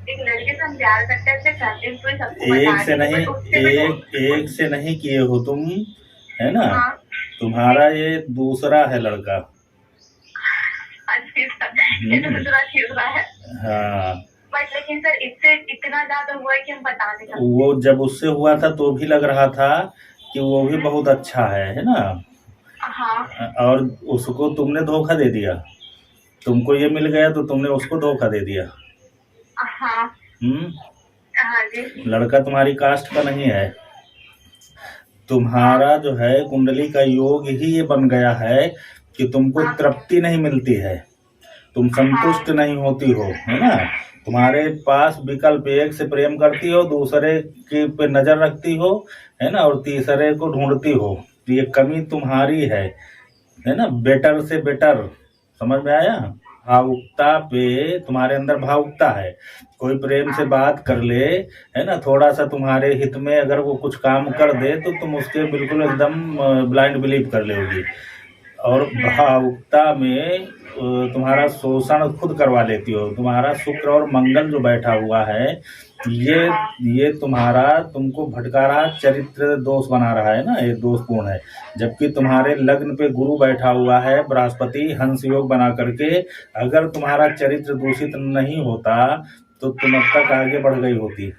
एक लड़के से हम प्यार करते हैं, अपने फैमिली को सबको एक बता से देंगे, नहीं, बट उससे मेरे को एक से नहीं किए हो तुम, है ना? हाँ तुम्हारा ये दूसरा है लड़का। अच्छी ये तो हम्म। दूसरा चीज रहा है। हाँ। बट लेकिन सर इससे इतना ज्यादा हुआ है कि हम बता नहीं सकते। वो जब उससे हुआ था तो भी लग रहा था कि वो भी बहुत अच्छा है ना? हाँ और उसको तुमने धोखा दे दिया। तुमको ये मिल गया तो तुमने उसको धोखा दे दिया। हाँ हम्म। हाँ जी लड़का तुम्हारी कास्ट का नहीं है। हाँ तुम्हारा जो है कुंडली का योग ही ये बन गया है कि तुमको हाँ तृप्ति नहीं मिलती है, तुम हाँ संतुष्ट नहीं होती हो, है ना? तुम्हारे पास विकल्प, एक से प्रेम करती हो, दूसरे के पे नजर रखती हो, है ना, और तीसरे को ढूंढती हो। तो ये कमी तुम्हारी है ना? बेटर से बेटर, समझ में आया? भावुकता पे, तुम्हारे अंदर भावुकता है। कोई प्रेम से बात कर ले, है ना, थोड़ा सा तुम्हारे हित में अगर वो कुछ काम कर दे तो तुम उसके बिल्कुल एकदम ब्लाइंड बिलीव कर लोगी। और भावुकता में तुम्हारा शोषण खुद करवा लेती हो। तुम्हारा शुक्र और मंगल जो बैठा हुआ है, ये ये तुम्हारा तुमको भटका रहा, चरित्र दोष बना रहा है ना, ये दोषपूर्ण है। जबकि तुम्हारे लग्न पे गुरु बैठा हुआ है, बृहस्पति हंस योग बना करके। अगर तुम्हारा चरित्र दूषित नहीं होता तो तुम अब तक आगे बढ़ गई होती।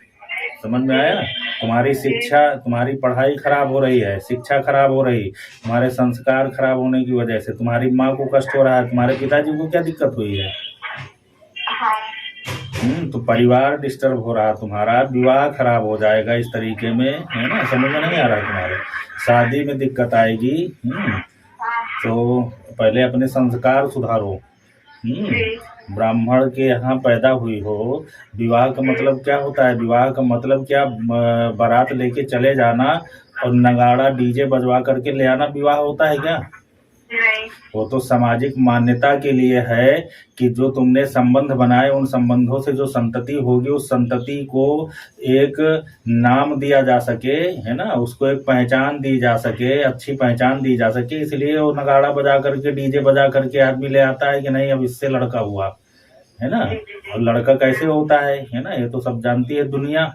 समझ में आया? तुम्हारी शिक्षा, तुम्हारी पढ़ाई खराब हो रही है, शिक्षा खराब हो रही, तुम्हारे संस्कार खराब होने की वजह से तुम्हारी माँ को कष्ट हो रहा है, तुम्हारे पिताजी को क्या दिक्कत हुई है? हाँ तो परिवार डिस्टर्ब हो रहा, तुम्हारा विवाह खराब हो जाएगा इस तरीके में, है ना? समझ में नहीं आ रहा तुम्हारे? शादी में दिक्कत आएगी। तो पहले अपने संस्कार सुधारो। ब्राह्मण के यहाँ पैदा हुई हो। विवाह का मतलब क्या होता है? विवाह का मतलब क्या? बारात लेके चले जाना और नगाड़ा डीजे बजवा करके ले आना विवाह होता है क्या? नहीं वो तो सामाजिक मान्यता के लिए है कि जो तुमने संबंध बनाए, उन संबंधों से जो संतति होगी, उस संतति को एक नाम दिया जा सके, है ना, उसको एक पहचान दी जा सके, अच्छी पहचान दी जा सके। इसलिए वो नगाड़ा बजा करके, डीजे बजा करके आदमी ले आता है कि नहीं अब इससे लड़का हुआ, है ना? और लड़का कैसे होता है ना, ये तो सब जानती है दुनिया।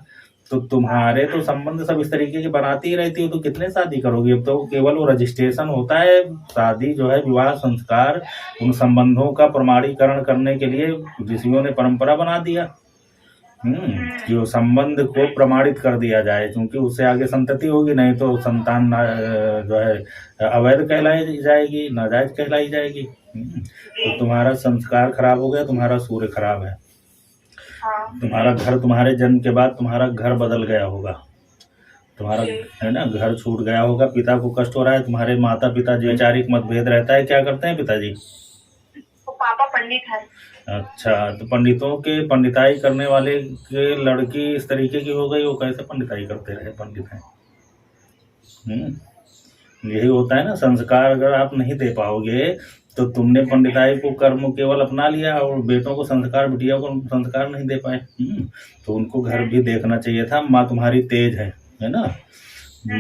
तो तुम्हारे तो संबंध सब इस तरीके की बनाती ही रहती हो, तो कितने शादी करोगी? अब तो केवल वो रजिस्ट्रेशन होता है। शादी जो है, विवाह संस्कार, उन संबंधों का प्रमाणीकरण करने के लिए ऋषियों ने परंपरा बना दिया। कि वो संबंध को प्रमाणित कर दिया जाए, क्योंकि उससे आगे संतति होगी, नहीं तो संतान जो है अवैध कहलाई जाएगी, नाजायज कहलाई जाएगी। तो तुम्हारा संस्कार खराब हो गया, तुम्हारा सूर्य खराब है। तुम्हारा घर, तुम्हारे जन्म के बाद तुम्हारा घर बदल गया होगा, तुम्हारा, है ना, घर छूट गया होगा। पिता को कष्ट हो रहा है, तुम्हारे माता पिता जो वैचारिक मतभेद रहता है, क्या करते हैं पिताजी? तो पापा पंडित है। अच्छा, तो पंडितों के, पंडिताई करने वाले के लड़की इस तरीके की हो गई, वो कैसे पंडिताई करते रहे? पंडित हैं। यही होता है ना, संस्कार अगर आप नहीं दे पाओगे तो तुमने पंडिताई को कर्म केवल अपना लिया और बेटों को संस्कार, बिटिया को संस्कार नहीं दे पाए। तो उनको घर भी देखना चाहिए था। माँ तुम्हारी तेज है ना?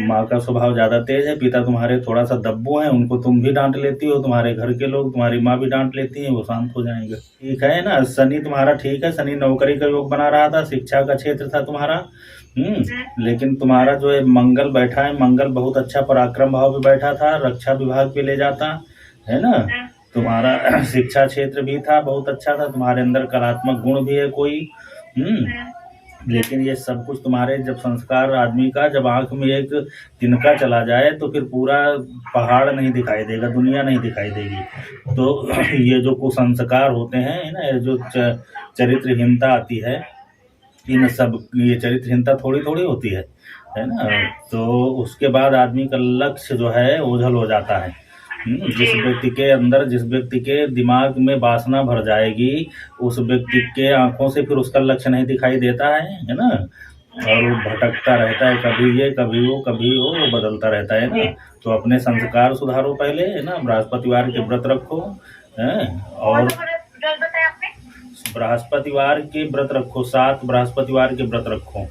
माँ का स्वभाव ज्यादा तेज है, पिता तुम्हारे थोड़ा सा दब्बू हैं, उनको तुम भी डांट लेती हो, तुम्हारे घर के लोग, तुम्हारी माँ भी डांट लेती है, वो शांत हो जाएंगे। ठीक है ना? शनि तुम्हारा ठीक है, शनि नौकरी का योग बना रहा था, शिक्षा का क्षेत्र था तुम्हारा। लेकिन तुम्हारा जो है मंगल बैठा है, मंगल बहुत अच्छा पराक्रम भाव पे बैठा था, रक्षा विभाग पे ले जाता, है ना? तुम्हारा शिक्षा क्षेत्र भी था, बहुत अच्छा था, तुम्हारे अंदर कलात्मक गुण भी है कोई। लेकिन ये सब कुछ तुम्हारे, जब संस्कार आदमी का, जब आंख में एक तिनका चला जाए तो फिर पूरा पहाड़ नहीं दिखाई देगा, दुनिया नहीं दिखाई देगी। तो ये जो कुसंस्कार होते हैं ना, ये जो चरित्रहीनता आती है, इन सब, ये चरित्रहीनता थोड़ी थोड़ी होती है ना? तो उसके बाद आदमी का लक्ष्य जो है ओझल हो जाता है। जिस व्यक्ति के अंदर, जिस व्यक्ति के दिमाग में वासना भर जाएगी, उस व्यक्ति के आंखों से फिर उसका लक्ष्य नहीं दिखाई देता है ना? और वो भटकता रहता है, कभी ये कभी वो कभी वो बदलता रहता है ना? तो अपने संस्कार सुधारो पहले, है ना? बृहस्पतिवार के व्रत रखो, है? और बृहस्पतिवार के व्रत रखो, 7 बृहस्पतिवार के व्रत रखो।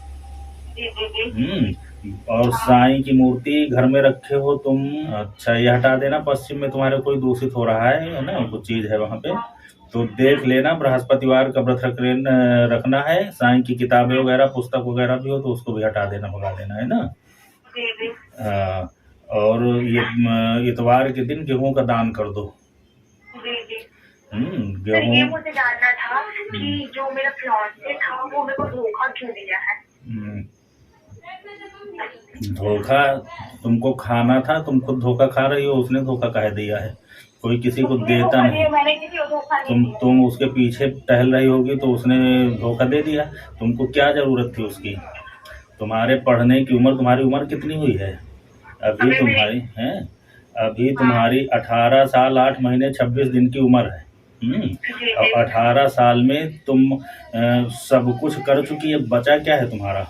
और साईं की मूर्ति घर में रखे हो तुम? अच्छा, ये हटा देना, पश्चिम में तुम्हारे कोई दूषित हो रहा है ना, कुछ चीज है वहां पे। तो देख लेना, बृहस्पतिवार का व्रत रखना है। साईं की किताबें वगैरह, पुस्तक वगैरह भी हो तो उसको भी हटा देना, भगा देना, है ना। जी जी हाँ, और ये इतवार के दिन गेहूं का दान कर दो। जी जी। सर गेहूं। ये मुझे जानना था कि जो मेरा फियांसे था वो मेरे को धोखा क्यों दिया है। धोखा तुमको खाना था, तुम खुद धोखा खा रही हो, उसने धोखा काहे दिया है? कोई किसी को देता नहीं। मैंने किसी को धोखा नहीं दिया। तुम उसके पीछे टहल रही होगी तो उसने धोखा दे दिया। तुमको क्या जरूरत थी उसकी? तुम्हारे पढ़ने की उम्र, तुम्हारी उम्र कितनी हुई है अभी? तुम्हारी है अभी तुम्हारी 18 साल 8 महीने 26 दिन की उम्र है। और 18 साल में तुम सब कुछ कर चुकी है, बचा क्या है तुम्हारा?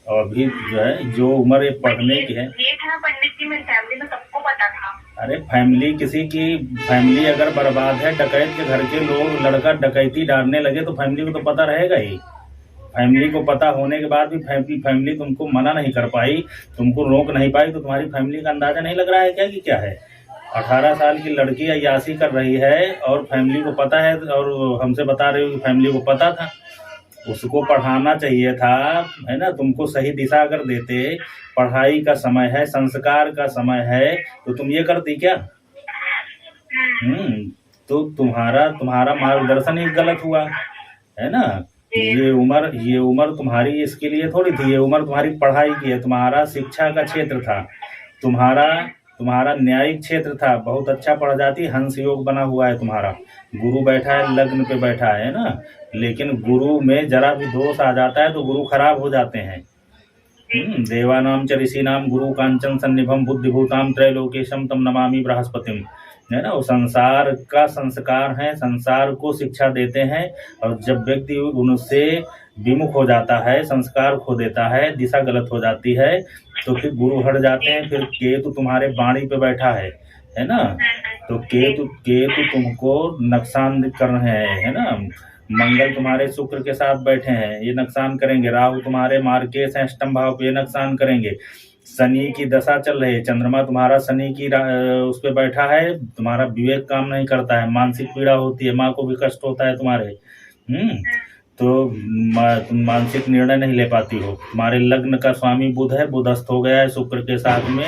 और अभी जो है, जो उम्र ये पढ़ने की है। ये था पंडित जी, मेरी फैमिली में सबको पता था। अरे फैमिली किसी की, फैमिली अगर बर्बाद है, डकैत के घर के लोग लड़का डकैती डालने लगे तो फैमिली को तो पता रहेगा ही। फैमिली को पता होने के बाद भी फैमिली तुमको मना नहीं कर पाई, तुमको रोक नहीं पाई, तो तुम्हारी फैमिली का अंदाजा नहीं लग रहा है क्या कि क्या है? 18 साल की लड़की अय्यासी कर रही है और फैमिली को पता है, और हमसे बता रहे हो कि फैमिली को पता था। उसको पढ़ाना चाहिए था, है ना। तुमको सही दिशा अगर देते, पढ़ाई का समय है, संस्कार का समय है, तो तुम ये करती क्या? तो तुम्हारा मार्गदर्शन ही गलत हुआ, है ना। ये उम्र तुम्हारी इसके लिए थोड़ी थी, ये उम्र तुम्हारी पढ़ाई की है, तुम्हारा शिक्षा का क्षेत्र था, तुम्हारा न्यायिक क्षेत्र था। बहुत अच्छा पढ़ जाती, हंस योग बना हुआ है तुम्हारा, गुरु बैठा है, लग्न पे बैठा है ना। लेकिन गुरु में जरा भी दोष आ जाता है तो गुरु खराब हो जाते हैं। देवानाम च ऋषिनाम गुरु कांचन सन्निभम बुद्धिभूताम त्रैलोकेशम तम नमामि बृहस्पतिम, है ना। वो संसार का संस्कार है, संसार को शिक्षा देते हैं। और जब व्यक्ति उनसे विमुख हो जाता है, संस्कार खो देता है, दिशा गलत हो जाती है, तो फिर गुरु हट जाते हैं। फिर केतु तुम्हारे बाणी पे बैठा है ना। तो केतु तुमको नुकसान कर रहे हैं, है ना। मंगल तुम्हारे शुक्र के साथ बैठे हैं, ये नुकसान करेंगे। राहु तुम्हारे मार्केश हैं अष्टम भाव पे, ये नुकसान करेंगे। शनि की दशा चल रही है, चंद्रमा तुम्हारा शनि की उस पे बैठा है, तुम्हारा विवेक काम नहीं करता है, मानसिक पीड़ा होती है, माँ को भी कष्ट होता है तुम्हारे। तो तुम मानसिक निर्णय नहीं ले पाती हो। तुम्हारे लग्न का स्वामी बुध है, बुधस्थ हो गया है शुक्र के साथ में,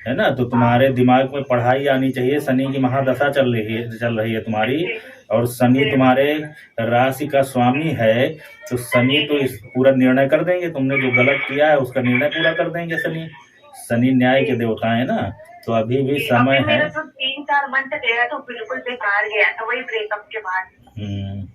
है ना। तो तुम्हारे दिमाग में पढ़ाई आनी चाहिए। शनि की महादशा चल रही है तुम्हारी, और शनि तुम्हारे राशि का स्वामी है, तो शनि तो इस पूरा निर्णय कर देंगे। तुमने जो गलत किया है उसका निर्णय पूरा कर देंगे। शनि न्याय के देवता है ना। तो अभी भी समय है। मेरा तो 3-4 मंथ गया तो बिल्कुल बेकार गया था, वही ब्रेकअप के बाद।